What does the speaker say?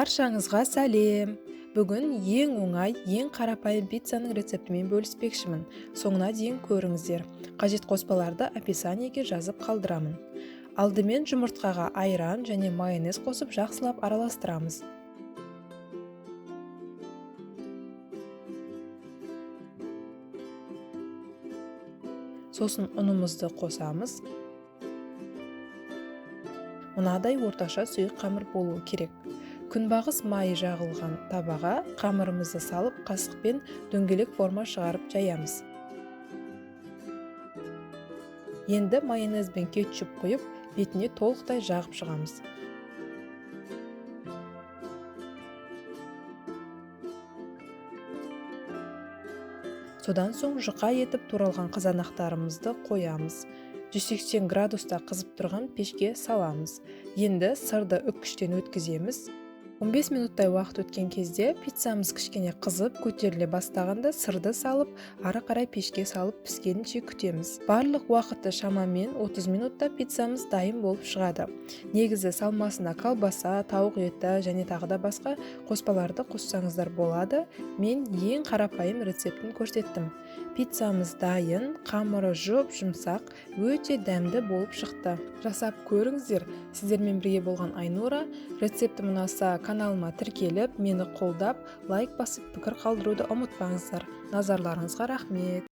Баршаңызға сәлем. Бүгін ең оңай, ең қарапайым пиццаның рецептімен бөліспекшімін. Соңына дейін көріңіздер. Қажет қоспаларды описаниеге жазып қалдырамын. Алдымен жұмыртқаға айран және майонез қосып жақсылап араластырамыз. Сосын ұнымызды қосамыз. Мынадай орташа сұйық қамыр болуы керек. Күнбағыс майы жағылған табаға қамырымызды салып, қасықпен дөңгелек форма шығарып жаямыз. Енді майонез бен кетчуп құйып, бетіне толықтай жағып шығамыз. Содан соң жұқа етіп туралған қызанақтарымызды қоямыз. 180 градуста қызып тұрған пешке саламыз. Енді сырды үккіштен өткіземіз. 15 минуттай уақыт өткен кезде пиццамыз кішкене қызып, көтеріле бастағанда сырды салып, ары қарай пешке салып піскенінше күтеміз. Барлық уақытты шамамен 30 минутта пиццамыз дайын болып шығады. Негізі салмасына колбаса, тауық еті және тағы да басқа қоспаларды қоссаңыздар болады. Мен ең қарапайым рецептін көрсеттім. Пиццамыз дайын, қамыры жұмсақ, өте дәмді болып шықты. Жасап көріңіздер. Сіздермен бірге болған Айнура. Рецептім ұнаса каналыма тіркеліп, мені қолдап, лайк басып, пікір қалдыруды ұмытпаңыздар. Назарларыңызға рахмет.